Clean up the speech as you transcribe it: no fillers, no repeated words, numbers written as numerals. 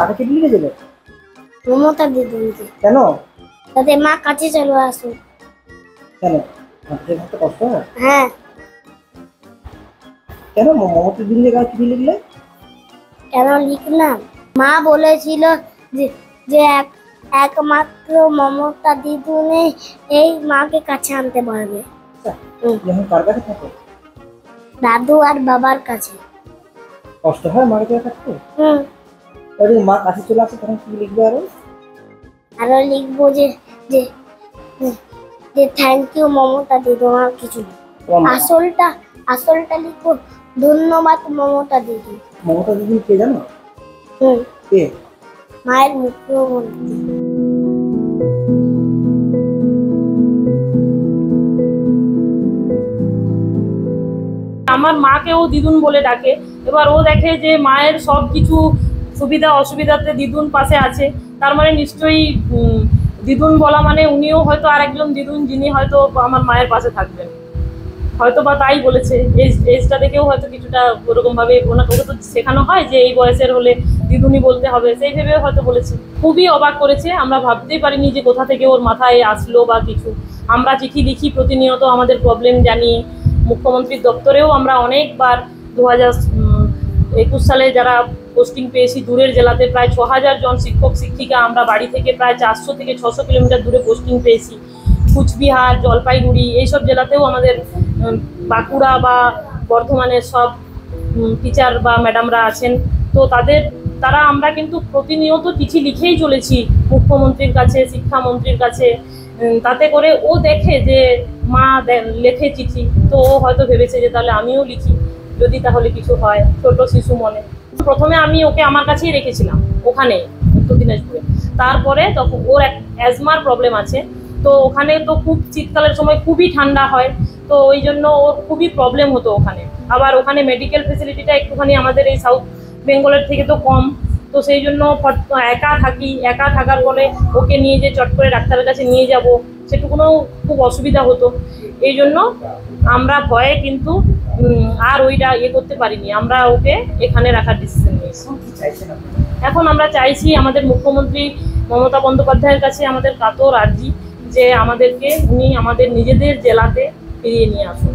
কাকে চিঠি লিখেছিলে? মমতা দিদিকে। কেন? যাতে মা কাছে চলে আসুক। কেন হাঁটতে হাঁটতে কষ্ট হয়? হ্যাঁ। কেন মমতা দিদিকে কাছে চিঠি লিখলে? কেন লিখলাম, মা বলেছিল যে যে একমাত্র মমতা দিদুনে এই মাকে কাছে আনতে পারবে। এখন কার কাছে থাকো? দাদু আর বাবার কাছে। কষ্ট হয় মাকে কাছে থাকতে? মা কাছে চলে আসে তখন কি লিখবে? আরো লিখবো যে যে যে থ্যাংক ইউ মমতা দিদি, আর কিছু না। আসলটা লিখবো ধন্যবাদ মমতা দিদি। মমতা দিদি কে জানো? কে? মায়ের মুখ্যমন্ত্রী। আমার মাকেও দিদুন বলে ডাকে। এবার ও দেখে যে মায়ের সব কিছু সুবিধা অসুবিধাতে দিদুন পাশে আছে, তার মানে নিশ্চয়ই দিদুন বলা মানে উনিও হয়তো আরেকজন দিদুন যিনি হয়তো আমার মায়ের পাশে থাকবেন, হয়তো বা তাই বলেছে। এজটা দেখেও হয়তো কিছুটা ওরকম ভাবে ওকে তো শেখানো হয় যে এই বয়সের হলে দিদুনি বলতে হবে, সেই ভেবেও হয়তো বলেছে। খুবই অবাক করেছে, আমরা ভাবতেই পারিনি যে কোথা থেকে ওর মাথায় আসলো বা কিছু। আমরা চিঠি লিখি প্রতিনিয়ত আমাদের প্রবলেম জানিয়ে, মুখ্যমন্ত্রীর দপ্তরেও আমরা অনেকবার 2021 সালে যারা পোস্টিং পেয়েছি দূরের জেলাতে প্রায় 6000 জন শিক্ষক শিক্ষিকা, আমরা বাড়ি থেকে প্রায় 400 থেকে 600 কিলোমিটার দূরে পোস্টিং পেয়েছি। কুচবিহার, জলপাইগুড়ি এইসব জেলাতেও আমাদের, বাঁকুড়া বা বর্ধমানের সব টিচার বা ম্যাডামরা আছেন, তো তারা আমরা কিন্তু প্রতিনিয়ত চিঠি লিখেই চলেছি মুখ্যমন্ত্রীর কাছে, শিক্ষামন্ত্রীর কাছে। তাতে করে ও দেখে যে মা লেখে চিঠি, তো ও হয়তো ভেবেছে যে তাহলে আমিও লিখি, যদি তাহলে কিছু হয়। ছোট শিশু মনে। প্রথমে আমি ওকে আমার কাছেই রেখেছিলাম ওখানে উত্তর দিনাজপুরে। তারপরে তখন ওর অ্যাজমার প্রবলেম আছে, তো ওখানে তো খুব শীতকালের সময় খুবই ঠান্ডা হয়, তো ওই জন্য ওর খুবই প্রবলেম হতো ওখানে। আবার ওখানে মেডিকেল ফেসিলিটিটা একটুখানি আমাদের এই সাউথ বেঙ্গলের থেকে তো কম, তো সেই জন্য একা থাকার ফলে ওকে নিয়ে যে চট করে ডাক্তারের কাছে নিয়ে যাব সেটুকুনও খুব অসুবিধা হতো। এই জন্য আমরা ভয়ে কিন্তু আর ওইটা করতে পারিনি, আমরা ওকে এখানে রাখার ডিসিশন নিয়েছি। এখন আমরা চাইছি আমাদের মুখ্যমন্ত্রী মমতা বন্দ্যোপাধ্যায়ের কাছে আমাদের কাতর আর্জি যে উনি আমাদের নিজেদের জেলাতে ফিরিয়ে নিয়ে আসুন।